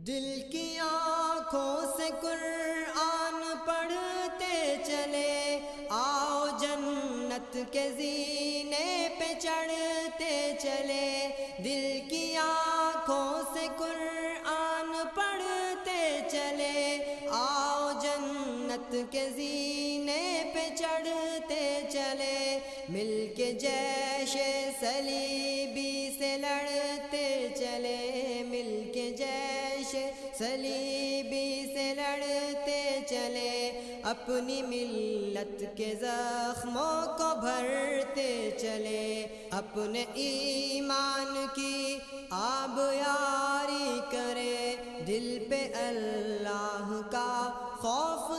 دل کی آنکھوں سے قرآن پڑھتے چلے، آؤ جنت کے زینے پہ چڑھتے چلے۔ دل کی آنکھوں سے قرآن پڑھتے چلے، آؤ جنت کے زینے پہ چڑھتے چلے۔ مل کے جیش صلیبی سے لڑتے چلے، مل کے جیش صلیبی سے لڑتے چلے۔ اپنی ملت کے زخموں کو بھرتے چلے، اپنے ایمان کی آبیاری کرے۔ دل پہ اللہ کا خوف